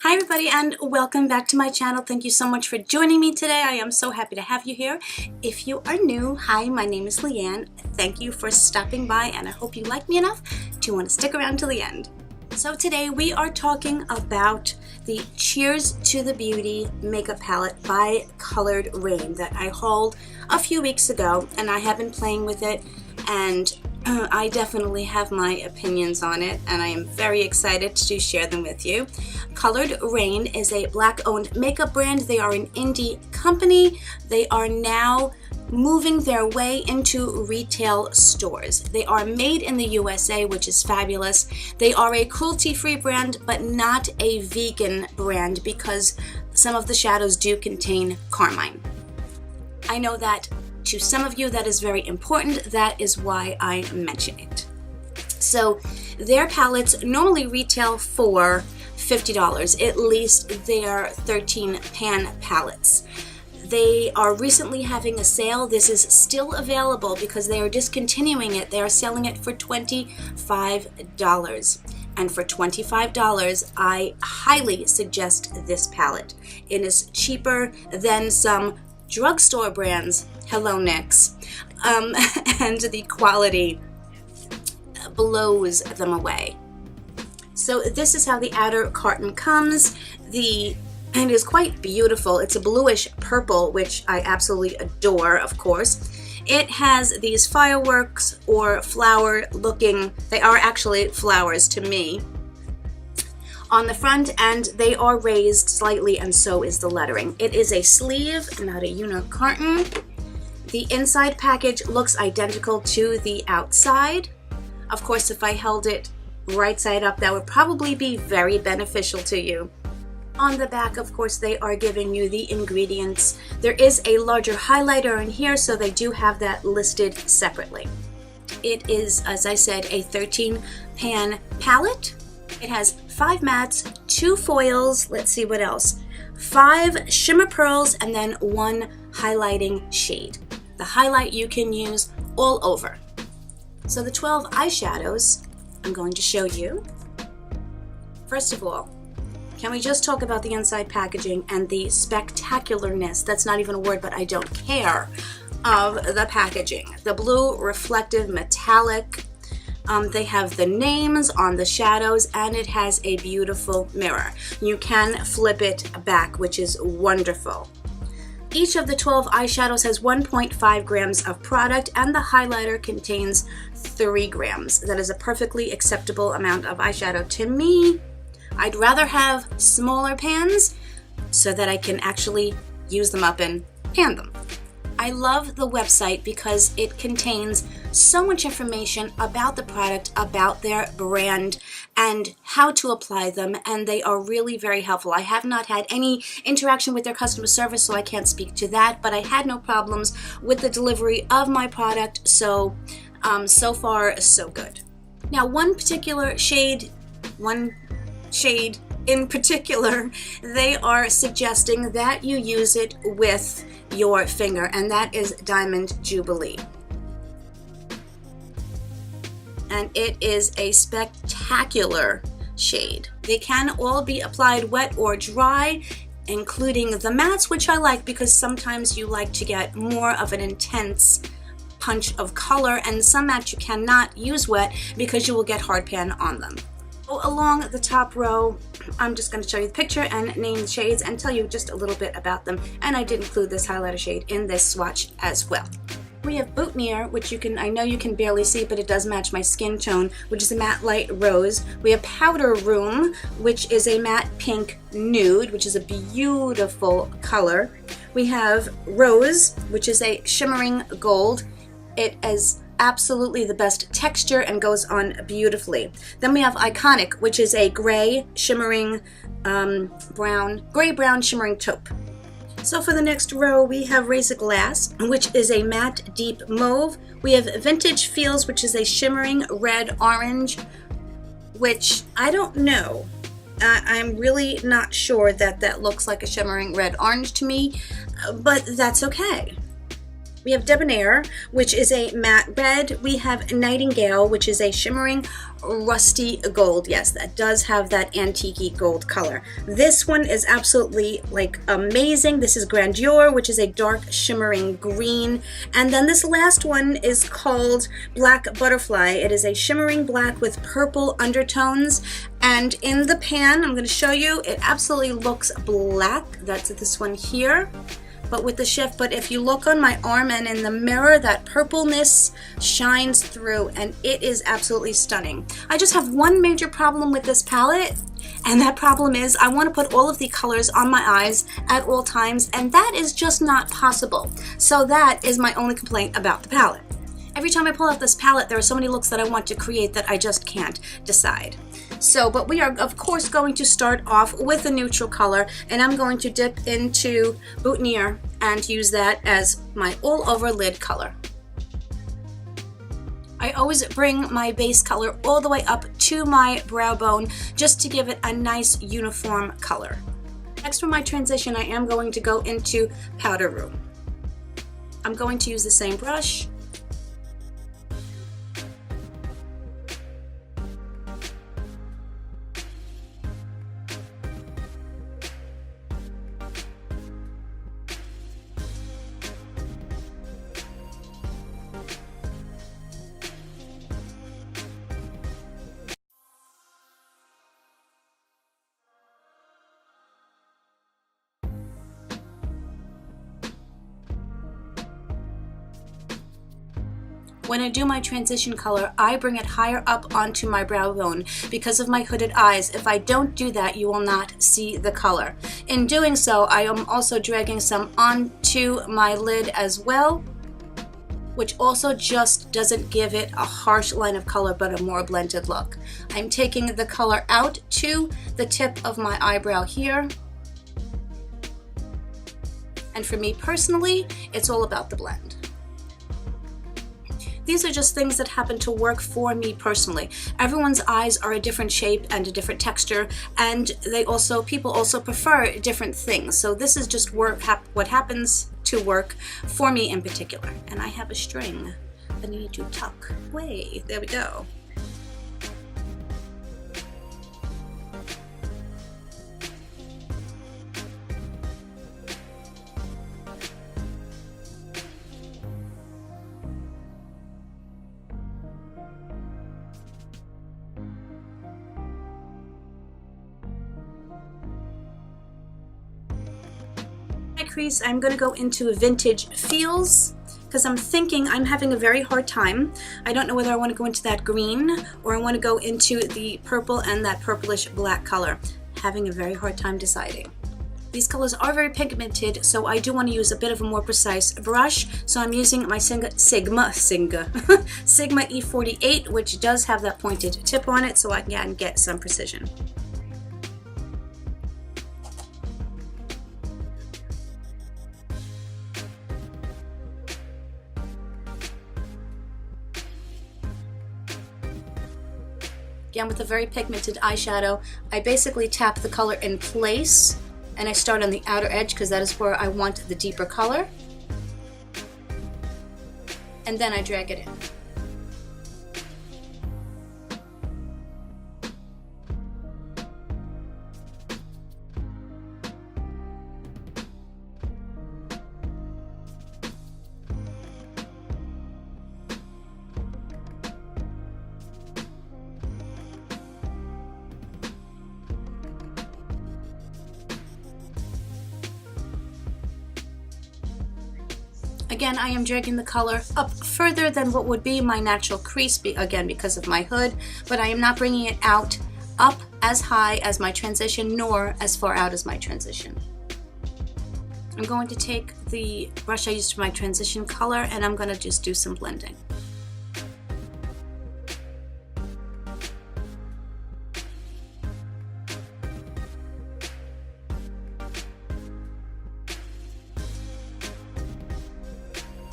Hi everybody and welcome back to my channel. Thank you so much for joining me today. I am so happy to have you here. If you are new, hi, my name is Leanne. Thank you for stopping by and I hope you like me enough to want to stick around till the end. So today we are talking about the Cheers to the Beauty makeup palette by Coloured Raine that I hauled a few weeks ago, and I have been playing with it and I definitely have my opinions on it and I am very excited to share them with you. Coloured Raine is a Black-owned makeup brand. They are an indie company. They are now moving their way into retail stores. They are made in the USA, which is fabulous. They are a cruelty-free brand, but not a vegan brand because some of the shadows do contain carmine. I know that to some of you that is very important. That is why I mention it. So their palettes normally retail for $50, at least their 13 pan palettes. They are recently having a sale. This is still available because they are discontinuing it. They are selling it for $25. And for $25, I highly suggest this palette. It is cheaper than some drugstore brands, hello NYX, and the quality blows them away. So this is how the outer carton comes. And it is quite beautiful. It's a bluish purple, which I absolutely adore, of course. It has these fireworks or flower looking, they are actually flowers to me, on the front, and they are raised slightly, and so is the lettering. It is a sleeve, not a unit carton. The inside package looks identical to the outside. Of course, if I held it right side up, that would probably be very beneficial to you. On the back, of course, they are giving you the ingredients. There is a larger highlighter in here, so they do have that listed separately. It is, as I said, a 13 pan palette. It has 5 mattes, 2 foils, let's see what else, 5 shimmer pearls, and then 1 highlighting shade. The highlight you can use all over. So the 12 eyeshadows I'm going to show you. First of all, can we just talk about the inside packaging and the spectacularness, that's not even a word, but I don't care, of the packaging. The blue reflective metallic. They have the names on the shadows, and it has a beautiful mirror. You can flip it back, which is wonderful. Each of the 12 eyeshadows has 1.5 grams of product, and the highlighter contains 3 grams. That is a perfectly acceptable amount of eyeshadow to me. I'd rather have smaller pans so that I can actually use them up and pan them. I love the website because it contains so much information about the product, about their brand, and how to apply them, and they are really very helpful. I have not had any interaction with their customer service, so I can't speak to that, but I had no problems with the delivery of my product, so so far, so good. Now, one shade in particular, they are suggesting that you use it with your finger, and that is Diamond Jubilee. And it is a spectacular shade. They can all be applied wet or dry, including the mattes, which I like because sometimes you like to get more of an intense punch of color, and some mattes you cannot use wet because you will get hard pan on them. Along the top row, I'm just going to show you the picture and name the shades and tell you just a little bit about them, and I did include this highlighter shade in this swatch as well. We have Boutonniere, which I know you can barely see, but it does match my skin tone, which is a matte light rose. We have Powder Room, which is a matte pink nude, which is a beautiful color. We have Rose, which is a shimmering gold. It is absolutely the best texture and goes on beautifully. Then we have Iconic, which is a gray shimmering gray-brown shimmering taupe. So for the next row, we have Razor Glass, which is a matte deep mauve. We have Vintage Feels, which is a shimmering red-orange, which I don't know. I'm really not sure that looks like a shimmering red-orange to me, but that's okay. We have Debonair, which is a matte red. We have Nightingale, which is a shimmering rusty gold. Yes, that does have that antique gold color. This one is absolutely like amazing. This is Grandeur, which is a dark shimmering green. And then this last one is called Black Butterfly. It is a shimmering black with purple undertones. And in the pan, I'm going to show you, it absolutely looks black. That's this one here, but with the shift. But if you look on my arm and in the mirror, that purpleness shines through, and it is absolutely stunning. I just have one major problem with this palette, and that problem is I want to put all of the colors on my eyes at all times, and that is just not possible. So that is my only complaint about the palette. Every time I pull out this palette, there are so many looks that I want to create that I just can't decide. So, but we are of course going to start off with a neutral color, and I'm going to dip into Boutonniere and use that as my all over lid color. I always bring my base color all the way up to my brow bone just to give it a nice uniform color. Next, for my transition, I am going to go into Powder Room. I'm going to use the same brush. When I do my transition color, I bring it higher up onto my brow bone because of my hooded eyes. If I don't do that, you will not see the color. In doing so, I am also dragging some onto my lid as well, which also just doesn't give it a harsh line of color, but a more blended look. I'm taking the color out to the tip of my eyebrow here. And for me personally, it's all about the blend. These are just things that happen to work for me personally. Everyone's eyes are a different shape and a different texture, and people also prefer different things. So this is just what happens to work for me in particular. And I have a string that I need to tuck away. There we go. Crease, I'm going to go into Vintage Feels because I'm thinking I'm having a very hard time. I don't know whether I want to go into that green or I want to go into the purple and that purplish black color. Having a very hard time deciding. These colors are very pigmented, so I do want to use a bit of a more precise brush. So I'm using my Sigma E48, which does have that pointed tip on it, so I can get some precision. Again, with a very pigmented eyeshadow, I basically tap the color in place and I start on the outer edge because that is where I want the deeper color. And then I drag it in. Again, I am dragging the color up further than what would be my natural crease, again because of my hood, but I am not bringing it out up as high as my transition, nor as far out as my transition. I'm going to take the brush I used for my transition color and I'm going to just do some blending.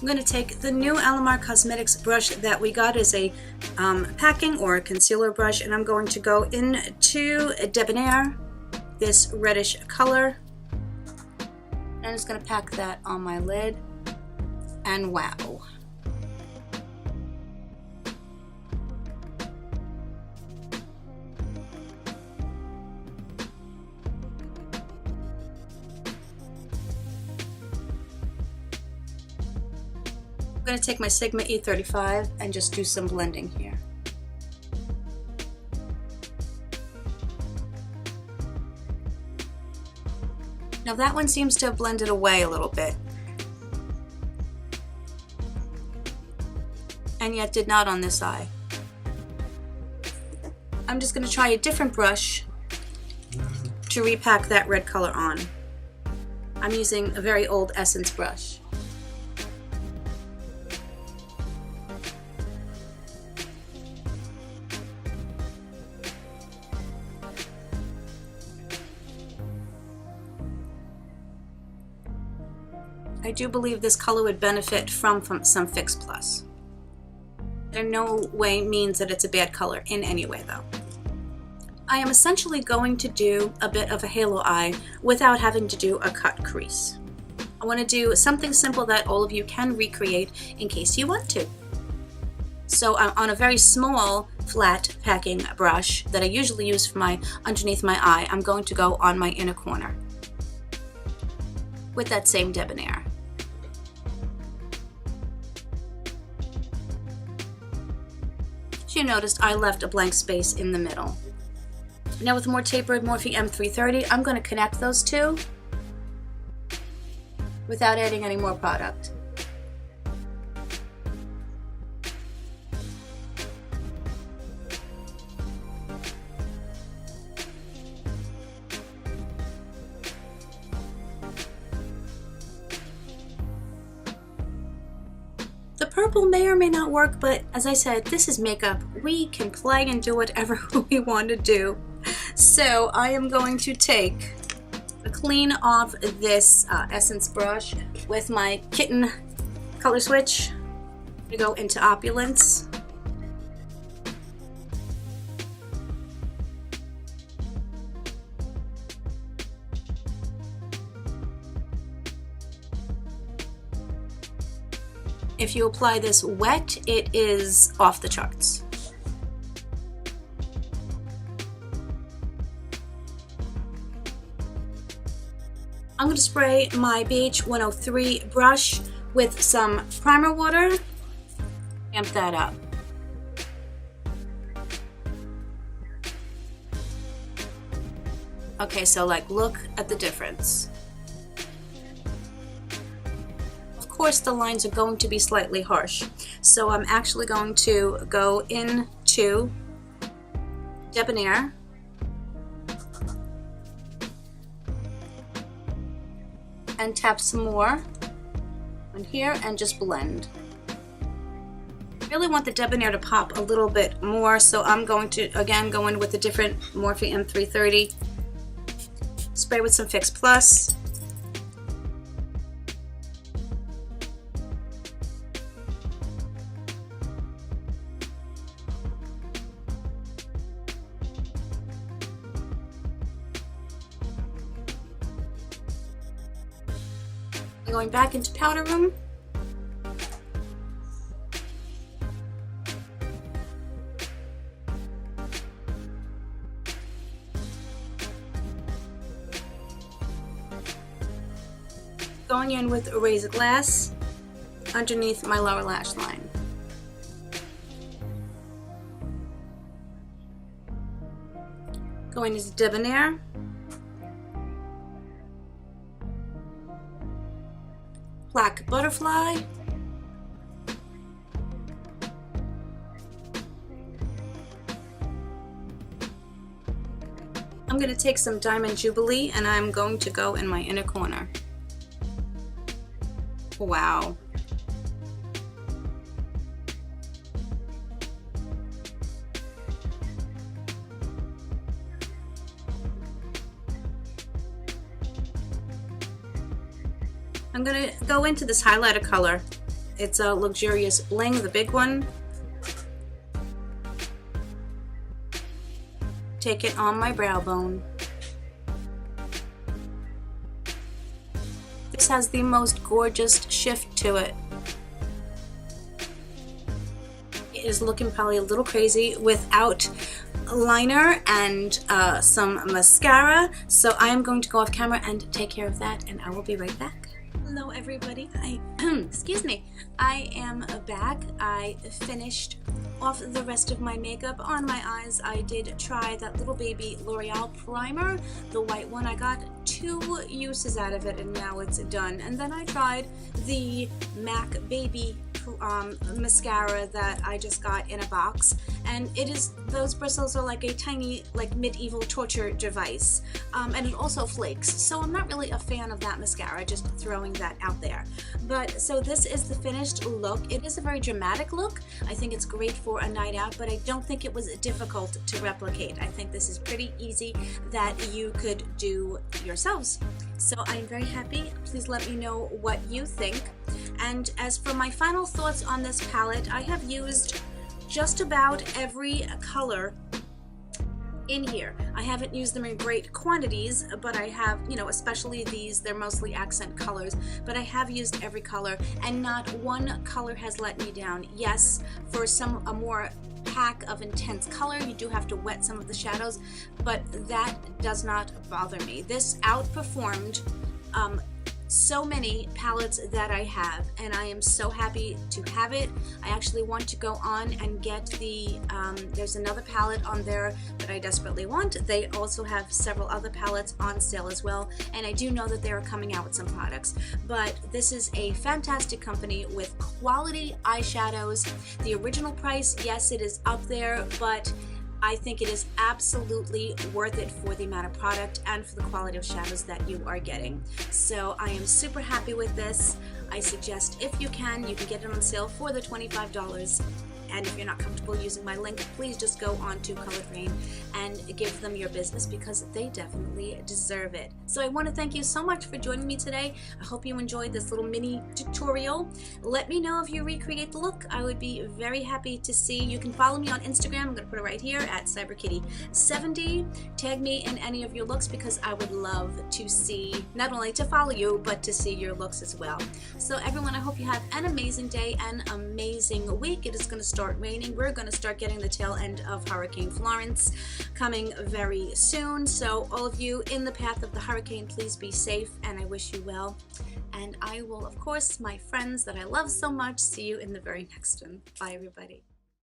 I'm going to take the new Allure Cosmetics brush that we got as a packing or a concealer brush, and I'm going to go into Debonair, this reddish color, and I'm just going to pack that on my lid. And wow. I'm going to take my Sigma E35 and just do some blending here. Now that one seems to have blended away a little bit, and yet did not on this eye. I'm just going to try a different brush to repack that red color on. I'm using a very old Essence brush. I do believe this color would benefit from some Fix Plus. That in no way means that it's a bad color in any way though. I am essentially going to do a bit of a halo eye without having to do a cut crease. I want to do something simple that all of you can recreate in case you want to. So I'm on a very small flat packing brush that I usually use for underneath my eye. I'm going to go on my inner corner with that same debonair. As you noticed, I left a blank space in the middle. Now with more tapered Morphe M330, I'm going to connect those two without adding any more product. The purple may or may not work, but as I said, this is makeup. We can play and do whatever we want to do. So I am going to take a clean off this Essence brush with my Kitten color switch. I'm going to go into Opulence. If you apply this wet, it is off the charts. I'm going to spray my BH103 brush with some primer water, amp that up. Okay, so look at the difference. Of course the lines are going to be slightly harsh, so I'm actually going to go into Debonair and tap some more on here and just blend. I really want the Debonair to pop a little bit more, so I'm going to again go in with a different Morphe M330, spray with some Fix Plus. Going back into powder room. Going in with Erase Glass underneath my lower lash line. Going into Debonair. Black Butterfly. I'm going to take some Diamond Jubilee and I'm going to go in my inner corner. Wow. I'm going to go into this highlighter color. It's a Luxurious Bling, the big one. Take it on my brow bone. This has the most gorgeous shift to it. is looking probably a little crazy without liner and some mascara. So I am going to go off camera and take care of that, and I will be right back. Hello everybody, excuse me, I am back. I finished off the rest of my makeup on my eyes. I did try that little baby L'Oreal primer, the white one. I got 2 uses out of it and now it's done. And then I tried the MAC Baby mascara that I just got in a box, and those bristles are like a tiny, like, medieval torture device, and it also flakes, so I'm not really a fan of that mascara, just throwing that out there. But so this is the finished look. It is a very dramatic look. I think it's great for a night out, but I don't think it was difficult to replicate. I think this is pretty easy that you could do yourselves. So I'm very happy. Please let me know what you think. And as for my final thoughts on this palette, I have used just about every color in here. I haven't used them in great quantities, but I have, you know, especially these, they're mostly accent colors, but I have used every color, and not one color has let me down. Yes, for a more pack of intense color, you do have to wet some of the shadows, but that does not bother me. This outperformed so many palettes that I have, and I am so happy to have it. I actually want to go on and get the, there's another palette on there that I desperately want. They also have several other palettes on sale as well, and I do know that they are coming out with some products. But this is a fantastic company with quality eyeshadows. The original price, yes, it is up there, but I think it is absolutely worth it for the amount of product and for the quality of shadows that you are getting. So I am super happy with this. I suggest, if you can get it on sale for the $25. And if you're not comfortable using my link, please just go on to Coloured Raine and give them your business, because they definitely deserve it. So I want to thank you so much for joining me today. I hope you enjoyed this little mini tutorial. Let me know if you recreate the look. I would be very happy to see. You can follow me on Instagram. I'm going to put it right here at CyberKitty70. Tag me in any of your looks, because I would love to see, not only to follow you, but to see your looks as well. So everyone, I hope you have an amazing day, an amazing week. It is going to start raining. We're going to start getting the tail end of Hurricane Florence coming very soon. So all of you in the path of the hurricane, please be safe, and I wish you well. And I will, of course, my friends that I love so much, see you in the very next one. Bye, everybody.